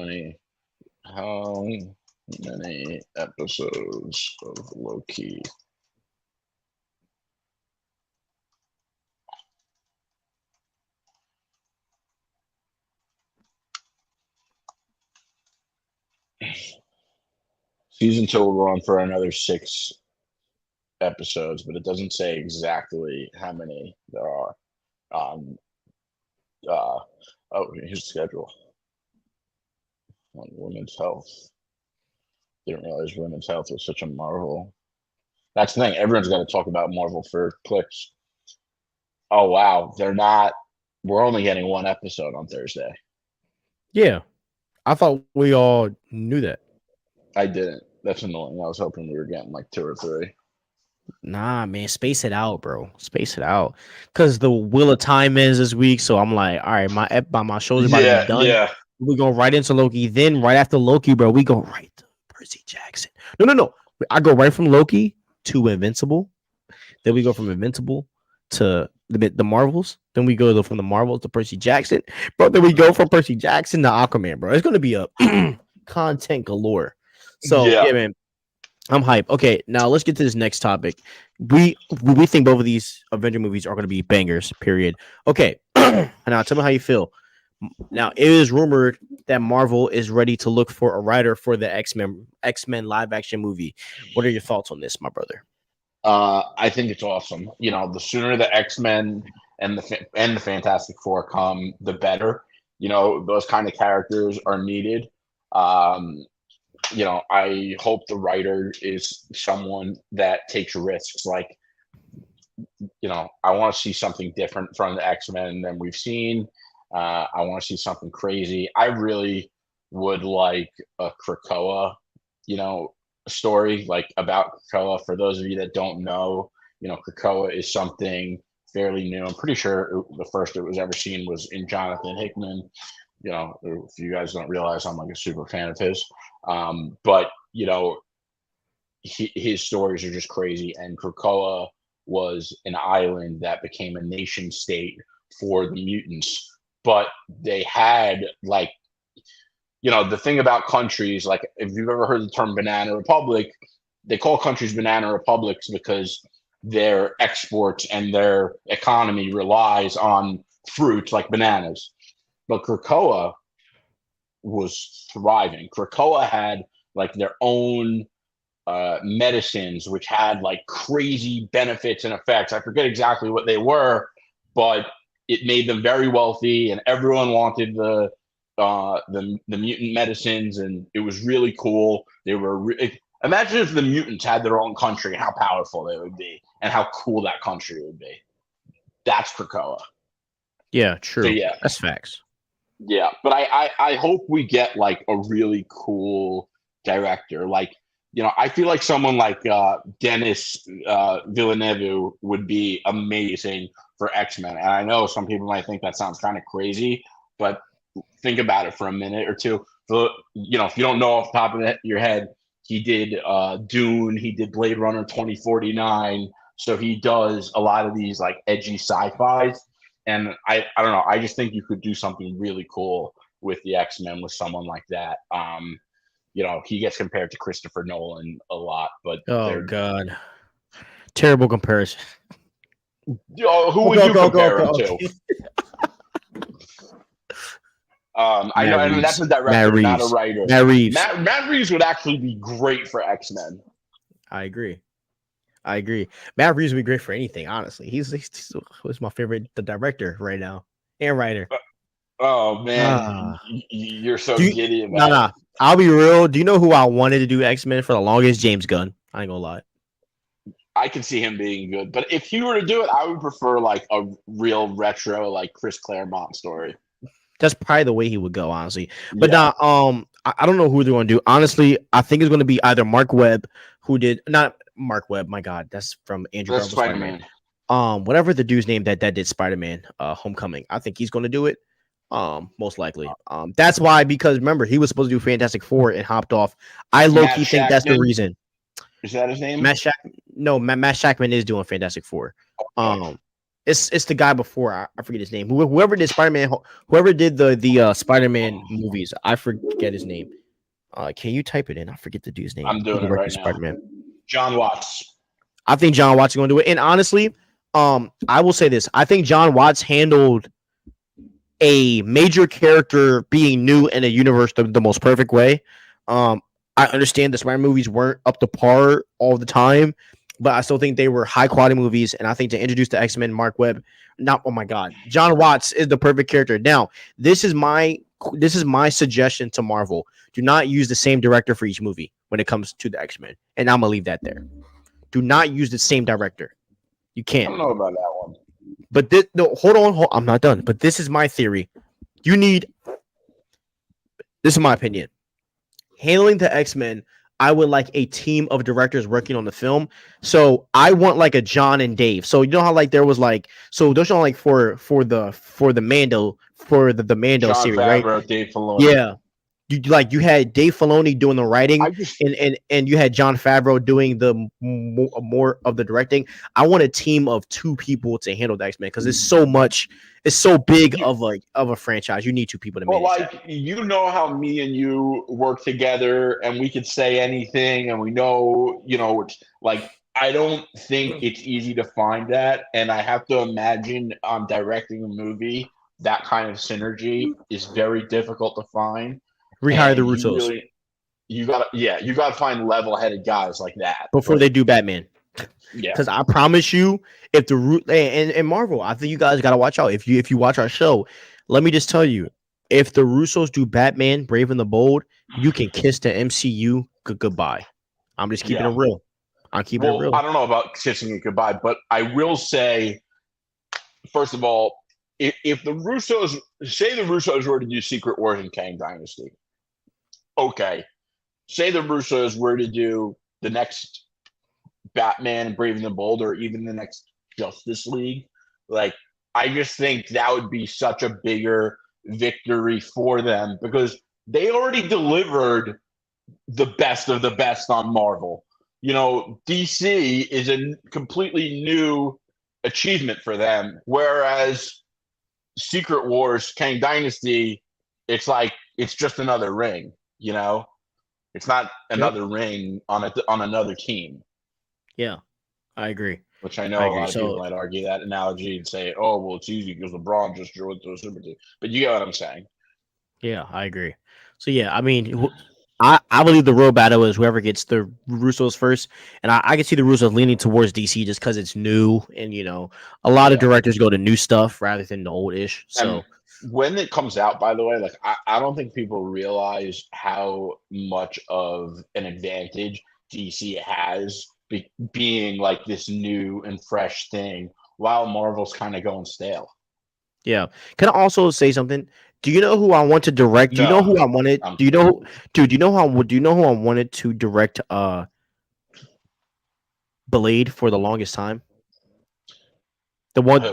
many episodes of Loki. Season 2 will go on for another 6 episodes, but it doesn't say exactly how many there are. Oh, here's the schedule on women's health. Didn't realize women's health was such a Marvel. That's the thing. Everyone's got to talk about Marvel for clicks. Oh wow, they're not. We're only getting 1 episode on Thursday. Yeah, I thought we all knew that. I didn't. That's annoying. I was hoping we were getting like 2 or 3. Nah, man, space it out, bro. Space it out, cause the wheel of time is this week. So I'm like, all right, my shows are about to be done. Yeah. We go right into Loki. Then right after Loki, bro, we go right to Percy Jackson. No. I go right from Loki to Invincible. Then we go from Invincible to the Marvels. Then we go from the Marvels to Percy Jackson, bro. Then we go from Percy Jackson to Aquaman, bro. It's gonna be a content galore. So Yeah. yeah, man, I'm hyped. Okay, now let's get to this next topic. We think both of these Avenger movies are gonna be bangers. Period. Okay, now tell me how you feel. Now it is rumored that Marvel is ready to look for a writer for the X-Men live action movie. What are your thoughts on this, my brother? I think it's awesome. The sooner the X-Men and the Fantastic Four come, the better. Those kind of characters are needed. I hope the writer is someone that takes risks. Like, I want to see something different from the X-Men than we've seen. I want to see something crazy. I really would like a Krakoa, story like about Krakoa. For those of you that don't know, Krakoa is something fairly new. I'm pretty sure the first it was ever seen was in Jonathan Hickman. If you guys don't realize, I'm like a super fan of his. But his stories are just crazy. And Krakoa was an island that became a nation state for the mutants. But they had the thing about countries, like if you've ever heard the term banana republic, they call countries banana republics because their exports and their economy relies on fruits like bananas. But Krakoa was thriving. Krakoa had like their own medicines, which had like crazy benefits and effects. I forget exactly what they were, but it made them very wealthy, and everyone wanted the mutant medicines, and it was really cool. They were imagine if the mutants had their own country, how powerful they would be, and how cool that country would be. That's Krakoa. Yeah, true. So yeah, That's facts. yeah. But I hope we get like a really cool director. Like I feel like someone like Dennis Villeneuve would be amazing for X-Men. And I know some people might think that sounds kind of crazy, but think about it for a minute or two. So, if you don't know off the top of your head, he did Dune, he did Blade Runner 2049. So he does a lot of these like edgy sci-fis. And I don't know. I just think you could do something really cool with the X-Men with someone like that. He gets compared to Christopher Nolan a lot, but Oh they're God, terrible comparison. who would Okay, you okay, okay, compare okay, him to? okay. I know, Matt and that's Reeves. a Matt director, not a Reeves. writer. Matt Reeves. Matt Reeves would actually be great for X-Men. I agree. I agree. Matt Reeves would be great for anything. Honestly, he's my favorite the director right now and writer. Oh man, Ah, you're so do you? giddy Nah, about it. nah. I'll be real. Do you know who I wanted to do X Men for the longest? James Gunn. I ain't gonna lie. I can see him being good, but if he were to do it, I would prefer like a real retro, like Chris Claremont story. That's probably the way he would go, honestly. But Yeah, now, I don't know who they're going to do. Honestly, I think it's going to be either Mark Webb, who did not Mark Webb. My God, that's from Andrew that's Garfield's Spider Man. Spider-Man. Whatever the dude's name that did Spider Man, Homecoming. I think he's going to do it. Most likely. That's why, because remember he was supposed to do Fantastic Four and hopped off. I low Matt key think that's the Shackman, reason. is that his name? Matt Shack, no, Matt Shackman is doing Fantastic Four. Okay. It's the guy before I forget his name. Whoever did Spider Man, whoever did the Spider Man movies, I forget his name. Can you type it in? I forget the dude's name. I'm Who doing it directed right now. Spider Man? John Watts. I think John Watts is going to do it. And honestly, I will say this: I think John Watts handled a major character being new in a universe the most perfect way. I understand the Spider movies weren't up to par all the time, but I still think they were high quality movies. And I think to introduce the X Men, Mark Webb, not oh my God, John Watts is the perfect character. Now, this is my suggestion to Marvel: do not use the same director for each movie when it comes to the X Men, and I'm gonna leave that there. Do not use the same director. You I can't. don't know about that one. But this, no, hold on, I'm not done. But this is my theory. You need. This is my opinion. Handling the X-Men, I would like a team of directors working on the film. So I want like a John and Dave. So you know how like there was like there's no like for the Mando John series, right? Favreau, Dave Filoni. Yeah. You had Dave Filoni doing the writing I just and you had John Favreau doing the more of the directing. I want a team of two people to handle the X-Men because it's so big you, of a franchise. You need two people to well, manage that. like how me and you work together, and we could say anything, and we know, it's like I don't think it's easy to find that, and I have to imagine on directing a movie that kind of synergy is very difficult to find, Rehire the and Russos you gotta find level-headed guys like that. before But they do Batman. yeah, Because I promise you, if the root and Marvel, I think you guys gotta watch out. If you watch our show, let me just tell you, if the Russos do Batman, Brave and the Bold, you can kiss the MCU goodbye. I'm just keeping it yeah. real. I'm keeping it Well, I real. don't know about kissing it goodbye, but I will say, first of all, if the Russos were to do Secret Wars and Kang Dynasty, okay. Say the Russos were to do the next Batman and Brave and the Bold, or even the next Justice League, like I just think that would be such a bigger victory for them because they already delivered the best of the best on Marvel. DC is a completely new achievement for them, whereas Secret Wars, Kang Dynasty, it's like it's just another ring. It's not Yep. another ring on another team. Yeah, I agree. Which I I know a agree. lot of people So might argue that analogy and say, "Oh, well, it's easy because LeBron just drew into a super team." But you get what I'm saying. yeah, I agree. So yeah, I mean, I believe the real battle is whoever gets the Russos first, and I can see the Russos leaning towards DC just because it's new, and a lot of Yeah. directors go to new stuff rather than the old ish. And So when it comes out, by the way, like I don't think people realize how much of an advantage DC has being like this new and fresh thing, while Marvel's kind of going stale. yeah, can I also say something? Do you know who I want to direct? Do you know No, who I wanted? I'm Do you know who, dude? Do you know how? Do you know who I wanted to direct? Blade for the longest time. The one, who?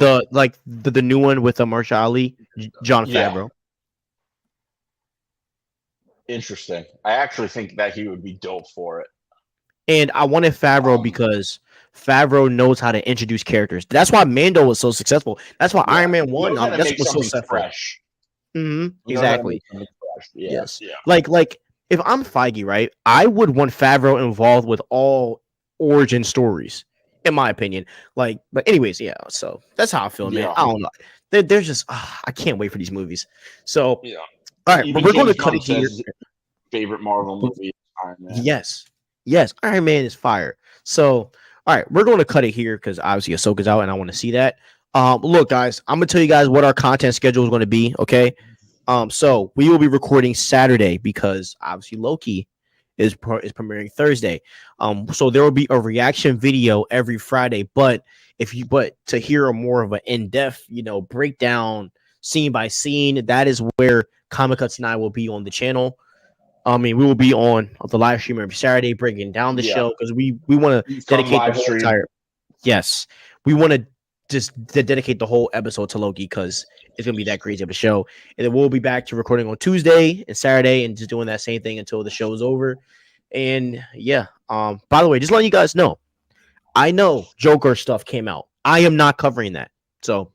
the new one with Marsha Ali, John Yeah, Favreau. interesting. I actually think that he would be dope for it. And I wanted Favreau Um, because Favreau knows how to introduce characters. That's why Mando was so successful. That's why yeah, Iron Man he One. knows how to That's make what was so something successful. fresh. He knows how to make Exactly. something fresh. Yeah, Yes. yeah, Like if I'm Feige, right, I would want Favreau involved with all origin stories, in my opinion. But anyways, yeah. So that's how I feel, man. yeah, I don't know. There's just I can't wait for these movies. So yeah. all right, but Even we're going to James cut Gunn it here. says his favorite Marvel movie is Iron Man. Yes. Yes. Iron Man is fire. So, all right, we're going to cut it here because obviously Ahsoka's out and I want to see that. Look, guys, I'm going to tell you guys what our content schedule is going to be. Okay. So we will be recording Saturday because obviously Loki is premiering Thursday. So there will be a reaction video every Friday. But to hear a more of an in-depth, breakdown scene by scene, that is where Comic Cuts and I will be on the channel. I mean, we will be on the live stream every Saturday, breaking down the Yeah, show because we want to from dedicate the live whole stream. entire. Yes, we want to just dedicate the whole episode to Loki because it's gonna be that crazy of a show. And then we'll be back to recording on Tuesday and Saturday and just doing that same thing until the show is over. And yeah, by the way, just letting you guys know, I know Joker stuff came out. I am not covering that, so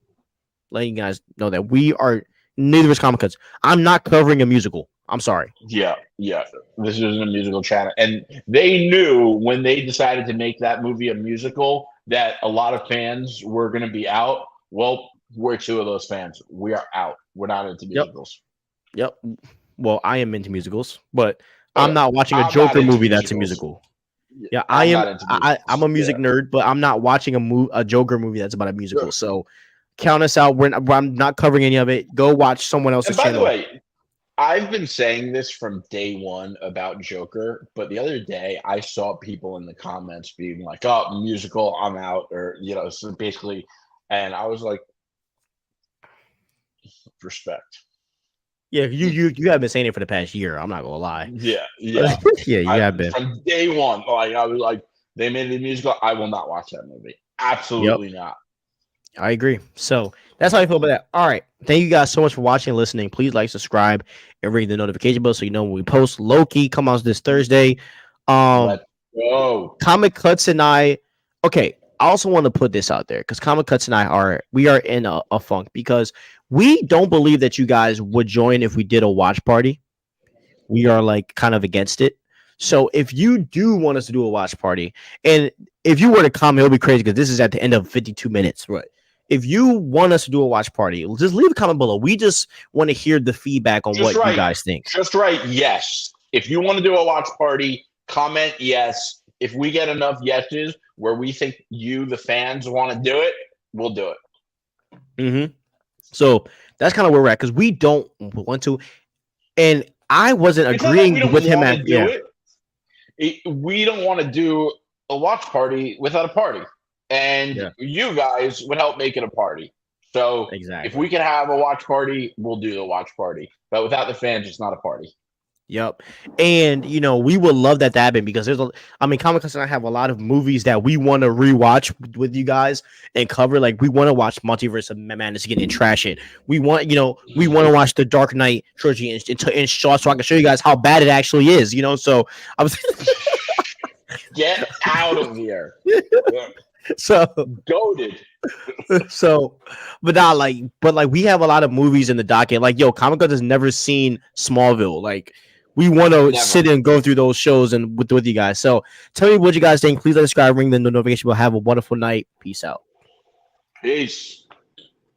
letting you guys know that we are neither is Comic Cuts. I'm not covering a musical. I'm sorry. Yeah, yeah. This isn't a musical channel, and they knew when they decided to make that movie a musical that a lot of fans were going to be out. Well, we're two of those fans. We are out. We're not into musicals. Yep. Well, I am into musicals, but I'm not watching a I'm not Joker into movie that's a musicals. musical. Yeah, I I'm am. not into musicals. I'm a music nerd, but I'm not watching a Joker movie that's about a musical. So count us out. I'm not covering any of it. Go watch someone else's And by channel. the way, I've been saying this from day one about Joker, but the other day I saw people in the comments being like, "Oh, musical, I'm out," or so basically, and I was like, respect. Yeah, you have been saying it for the past year. I'm not gonna lie. Yeah, Yeah, you have been from day one. Like I was like, they made it a musical. I will not watch that movie. Absolutely not. I agree. So that's how I feel about that. All right. Thank you guys so much for watching and listening. Please like, subscribe, and ring the notification bell so you know when we post. Loki come out this Thursday. Let's go. Comic Cuts and I. Okay, I also want to put this out there because Comic Cuts and I are in a funk because we don't believe that you guys would join if we did a watch party. We are like kind of against it. So if you do want us to do a watch party, and if you were to comment, it'll be crazy because this is at the end of 52 minutes, right? If you want us to do a watch party, just leave a comment below. We just want to hear the feedback on what you guys think. Just right, yes. If you want to do a watch party, comment yes. If we get enough yeses where we think you, the fans, want to do it, we'll do it. Mm-hmm. So that's kind of where we're at because we don't want to. And I wasn't agreeing with him at we don't want to do a watch party without a party. And you guys would help make it a party. So if we can have a watch party, we'll do the watch party. But without the fans, it's not a party. Yep. And we would love that to happen because Comic Con and I have a lot of movies that we want to rewatch with you guys and cover. Like we want to watch Multiverse of Madness again and trash it. We want to watch the Dark Knight trilogy and so I can show you guys how bad it actually is. So I was get out of here. So goated. But we have a lot of movies in the docket. Like, Comic Con has never seen Smallville. Like, we want to sit and go through those shows and with you guys. So tell me what you guys think. Please subscribe, ring the notification bell. Have a wonderful night. Peace out. Peace.